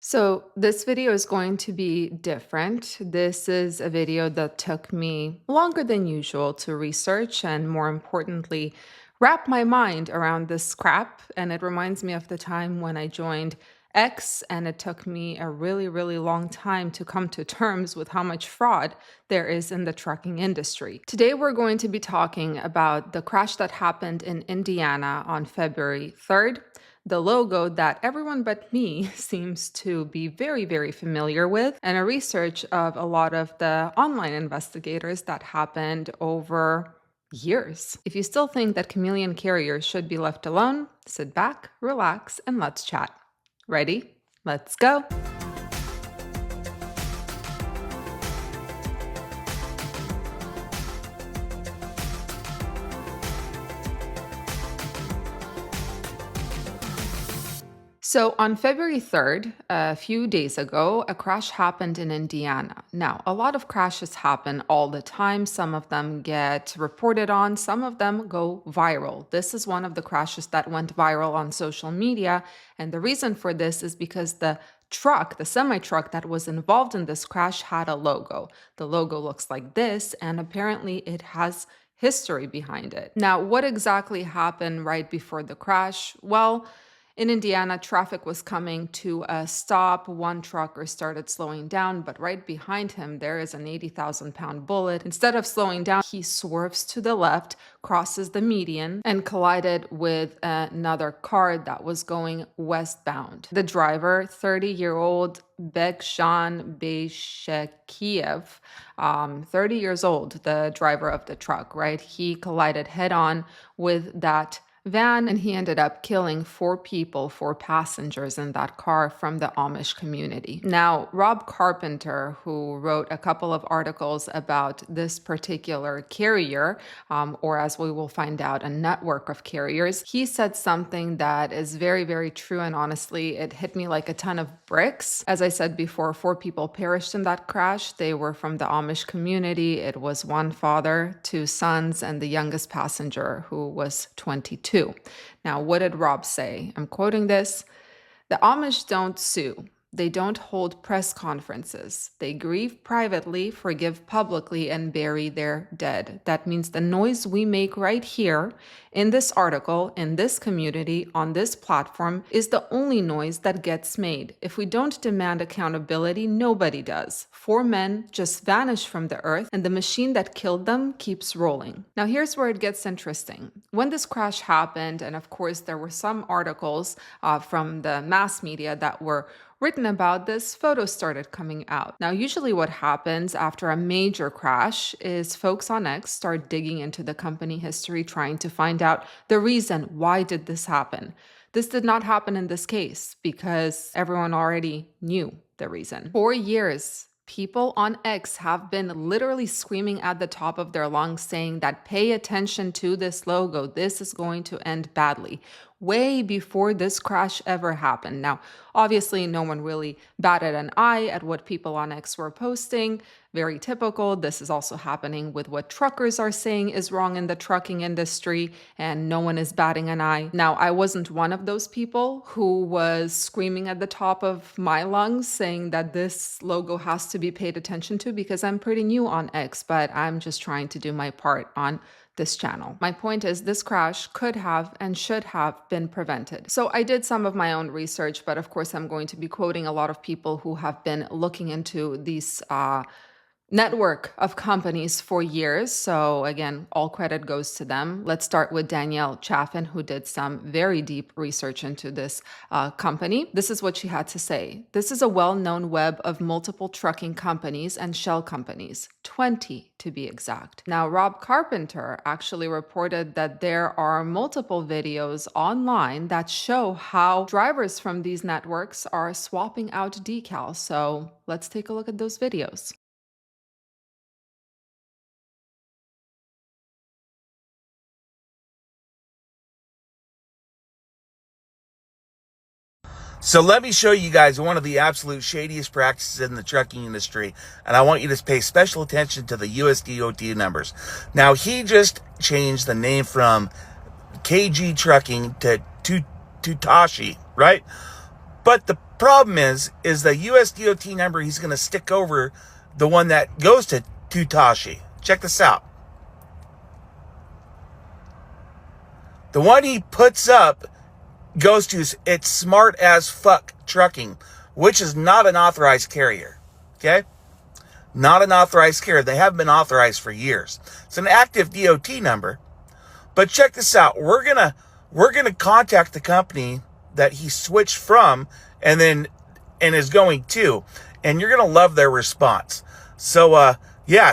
So, this video is going to be different. This is a video that took me longer than usual to research and, more importantly, wrap my mind around this crap. And it reminds me of the time when I joined X, and it took me a really, really long time to come to terms with how much fraud there is in the trucking industry. Today, we're going to be talking about the crash that happened in Indiana on February 3rd, the logo that everyone but me seems to be very, very familiar with, and a research of a lot of the online investigators that happened over years. If you still think that chameleon carriers should be left alone, sit back, relax, and let's chat. Ready? Let's go. So, on February 3rd, a few days ago, a crash happened in Indiana. Now, a lot of crashes happen all the time. Some of them get reported on, some of them go viral. This is one of the crashes that went viral on social media. And the reason for this is because the truck, the semi truck that was involved in this crash, had a logo. The logo looks like this, and apparently it has history behind it. Now, what exactly happened right before the crash? Well, in Indiana, traffic was coming to a stop. One trucker started slowing down, but right behind him, there is an 80,000-pound bullet. Instead of slowing down, he swerves to the left, crosses the median, and collided with another car that was going westbound. The driver, 30-year-old Bekshan Beshekiev, 30 years old, the driver of the truck, right? He collided head on with that van, and he ended up killing four passengers in that car from the Amish community. Now, Rob Carpenter, who wrote a couple of articles about this particular carrier, or as we will find out, a network of carriers, he said something that is very, very true, and honestly, it hit me like a ton of bricks. As I said before, four people perished in that crash. They were from the Amish community. It was one father, two sons, and the youngest passenger, who was 22. Now, what did Rob say? I'm quoting this. The Amish don't sue. They don't hold press conferences. They grieve privately, forgive publicly, and bury their dead. That means the noise we make right here in this article, in this community, on this platform, is the only noise that gets made. If we don't demand accountability, nobody does. Four men just vanish from the earth, and the machine that killed them keeps rolling. Now, here's where it gets interesting. When this crash happened, and of course, there were some articles from the mass media that were written about this, photos started coming out. Now, usually what happens after a major crash is folks on X start digging into the company history, trying to find out the reason why did this happen. This did not happen in this case because everyone already knew the reason. For years, people on X have been literally screaming at the top of their lungs saying that pay attention to this logo. This is going to end badly. Way before this crash ever happened. Now, obviously, no one really batted an eye at what people on X were posting. Very typical. This is also happening with what truckers are saying is wrong in the trucking industry, and no one is batting an eye. Now, I wasn't one of those people who was screaming at the top of my lungs saying that this logo has to be paid attention to because I'm pretty new on X, but I'm just trying to do my part on this channel. My point is this crash could have and should have been prevented. So I did some of my own research, but of course I'm going to be quoting a lot of people who have been looking into these network of companies for years. So again, all credit goes to them. Let's start with Danielle Chaffin, who did some very deep research into this company. This is what she had to say. This is a well-known web of multiple trucking companies and shell companies, 20 to be exact. Now, Rob Carpenter actually reported that there are multiple videos online that show how drivers from these networks are swapping out decals. So let's take a look at those videos. So let me show you guys one of the absolute shadiest practices in the trucking industry, and I want you to pay special attention to the USDOT numbers. Now, he just changed the name from KG Trucking to Tutashi, right? But the Problem is the US DOT number he's going to stick over the one that goes to Tutashi. Check this out. The one he puts up goes to It's Smart As Fuck Trucking, which is not an authorized carrier. Okay? Not an authorized carrier. They haven't been authorized for years. It's an active DOT number. But check this out. We're gonna contact the company that he switched from and is going to, and you're gonna love their response. So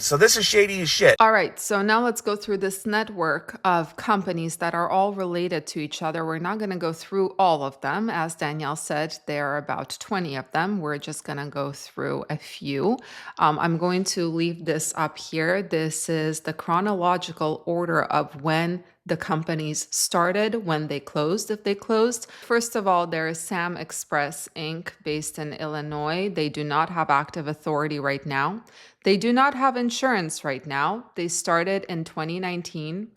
so this is shady as shit. All right, so now let's go through this network of companies that are all related to each other. We're not going to go through all of them. As Danielle said, there are about 20 of them. We're just going to go through a few. I'm going to leave this up here. This is the chronological order of when the companies started, when they closed, if they closed. First of all, there is Sam Express Inc. based in Illinois. They do not have active authority right now. They do not have insurance right now. They started in 2019,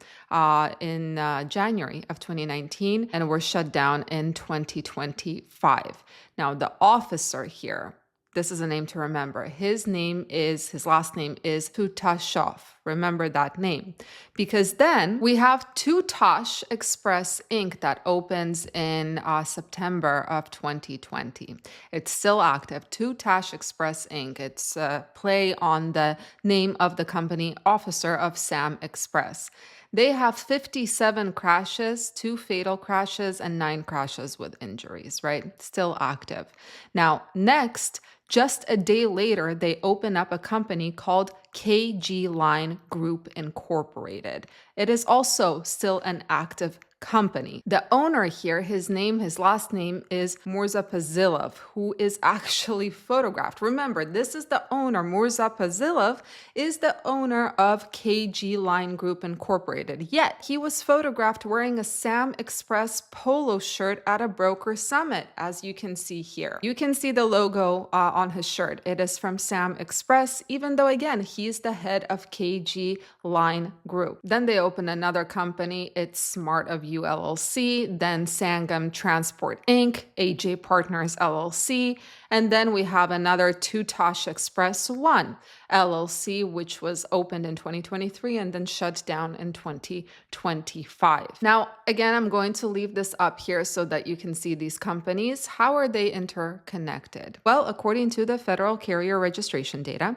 in January of 2019, and were shut down in 2025. Now, the officer here, this is a name to remember. His last name is Tutashov. Remember that name. Because then we have Tutash Express Inc. that opens in September of 2020. It's still active. Tutash Express Inc. It's a play on the name of the company officer of Sam Express. They have 57 crashes, 2 fatal crashes, and 9 crashes with injuries, right? Still active. Now, next, just a day later, they open up a company called KG Line Group Incorporated. It is also still an active company. The owner here, his last name is Murzapazilov, who is actually photographed. Remember, this is the owner. Murzapazilov is the owner of KG Line Group Incorporated. Yet, he was photographed wearing a Sam Express polo shirt at a broker summit, as you can see here. You can see the logo on his shirt. It is from Sam Express, even though, again, he's the head of KG Line Group. Then they open another company. It's Smart of You LLC, then Sangam Transport Inc., AJ Partners LLC, and then we have another Tutash Express One LLC, which was opened in 2023 and then shut down in 2025. Now, again, I'm going to leave this up here so that you can see these companies. How are they interconnected? Well, according to the Federal Carrier Registration data,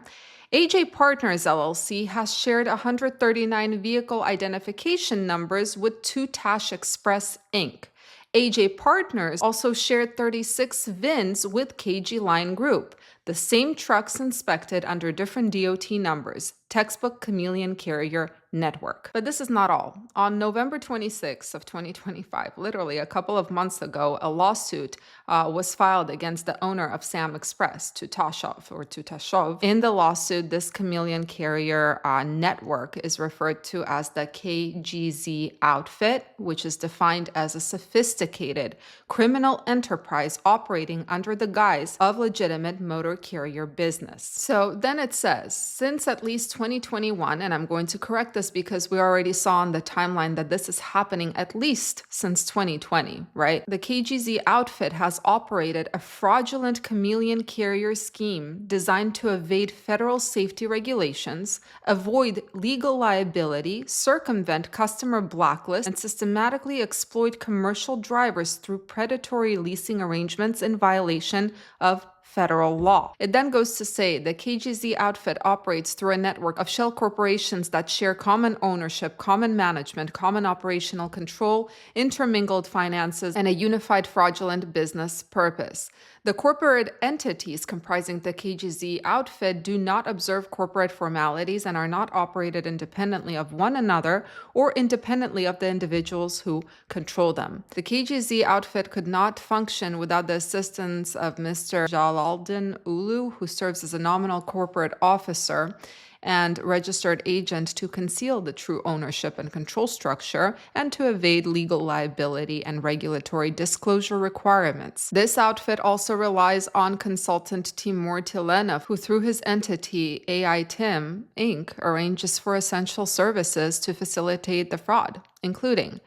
AJ Partners LLC has shared 139 vehicle identification numbers with Tutash Express Inc. AJ Partners also shared 36 VINs with KG Line Group, the same trucks inspected under different DOT numbers, textbook Chameleon carrier network. But this is not all. On November 26th of 2025, literally a couple of months ago, a lawsuit was filed against the owner of Sam Express, Tutashov. In the lawsuit, this Chameleon carrier network is referred to as the KGZ outfit, which is defined as a sophisticated criminal enterprise operating under the guise of legitimate motor carrier business. So then it says, since at least 2021, and I'm going to correct this because we already saw on the timeline that this is happening at least since 2020, right? The KGZ outfit has operated a fraudulent chameleon carrier scheme designed to evade federal safety regulations, avoid legal liability, circumvent customer blacklists, and systematically exploit commercial drivers through predatory leasing arrangements in violation of federal law. It then goes to say the KGZ outfit operates through a network of shell corporations that share common ownership, common management, common operational control, intermingled finances, and a unified fraudulent business purpose. The corporate entities comprising the KGZ outfit do not observe corporate formalities and are not operated independently of one another or independently of the individuals who control them. The KGZ outfit could not function without the assistance of Mr. Jalaldin Ulu, who serves as a nominal corporate officer and registered agent to conceal the true ownership and control structure and to evade legal liability and regulatory disclosure requirements. This outfit also relies on consultant Timur Tilenov, who through his entity AITIM Inc. arranges for essential services to facilitate the fraud, including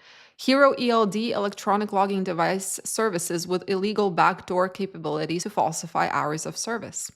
Hero ELD, electronic logging device services with illegal backdoor capabilities to falsify hours of service.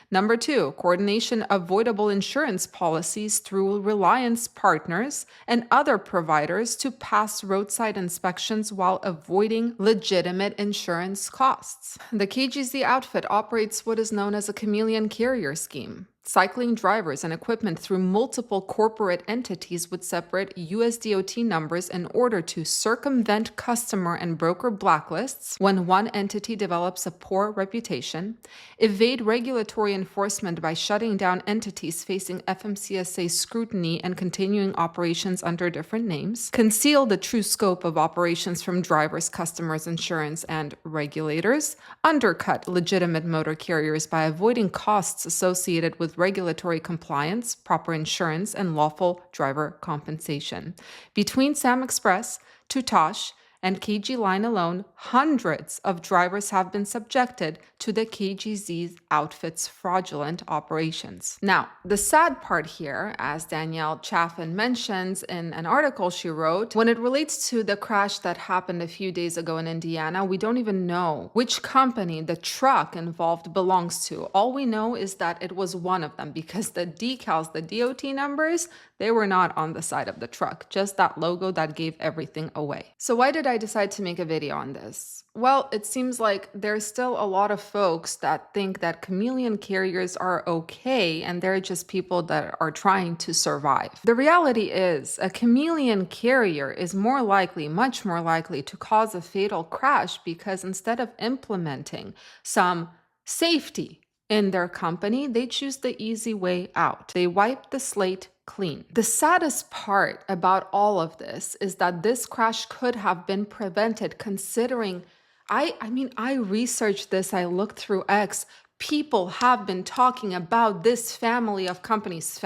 Number 2, coordination avoidable insurance policies through reliance partners and other providers to pass roadside inspections while avoiding legitimate insurance costs. The KGZ outfit operates what is known as a Chameleon carrier scheme, cycling drivers and equipment through multiple corporate entities with separate USDOT numbers in order to circumvent customer and broker blacklists when one entity develops a poor reputation, evade regulatory enforcement by shutting down entities facing FMCSA scrutiny and continuing operations under different names, conceal the true scope of operations from drivers, customers, insurance, and regulators, undercut legitimate motor carriers by avoiding costs associated with regulatory compliance, proper insurance, and lawful driver compensation. Between Sam Express, Tutosh, and KG Line alone, hundreds of drivers have been subjected to the KGZ's outfit's fraudulent operations. Now, the sad part here, as Danielle Chaffin mentions in an article she wrote, when it relates to the crash that happened a few days ago in Indiana, we don't even know which company the truck involved belongs to. All we know is that it was one of them because the decals, the DOT numbers, they were not on the side of the truck, just that logo that gave everything away. So why did I decide to make a video on this? Well, it seems like there's still a lot of folks that think that chameleon carriers are okay and they're just people that are trying to survive. The reality is a chameleon carrier is more likely, much more likely to cause a fatal crash because instead of implementing some safety in their company, they choose the easy way out. They wipe the slate clean. The saddest part about all of this is that this crash could have been prevented considering I researched this, I looked through X. People have been talking about this family of companies,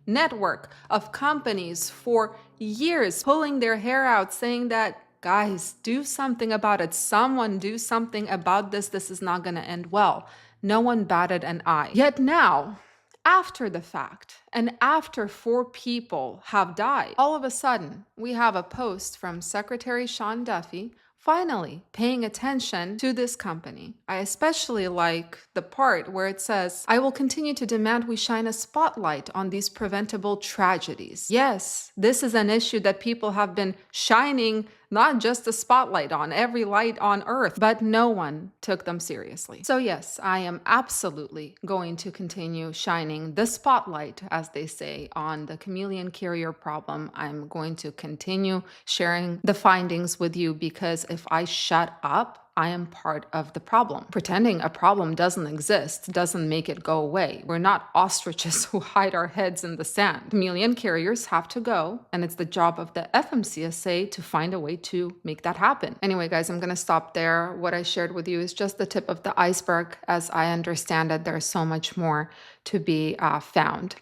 network of companies for years, pulling their hair out, saying that, guys, do something about it. Someone do something about this. This is not going to end well. No one batted an eye. Yet now, after the fact, and after 4 people have died, all of a sudden, we have a post from Secretary Sean Duffy finally paying attention to this company. I especially like the part where it says, I will continue to demand we shine a spotlight on these preventable tragedies. Yes, this is an issue that people have been shining not just a spotlight on, every light on earth, but no one took them seriously. So yes, I am absolutely going to continue shining the spotlight, as they say, on the chameleon carrier problem. I'm going to continue sharing the findings with you because if I shut up, I am part of the problem. Pretending a problem doesn't exist doesn't make it go away. We're not ostriches who hide our heads in the sand. Chameleon carriers have to go, and it's the job of the FMCSA to find a way to make that happen. Anyway, guys, I'm gonna stop there. What I shared with you is just the tip of the iceberg. As I understand it, there's so much more to be found.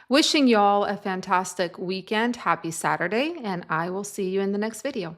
Wishing y'all a fantastic weekend. Happy Saturday, and I will see you in the next video.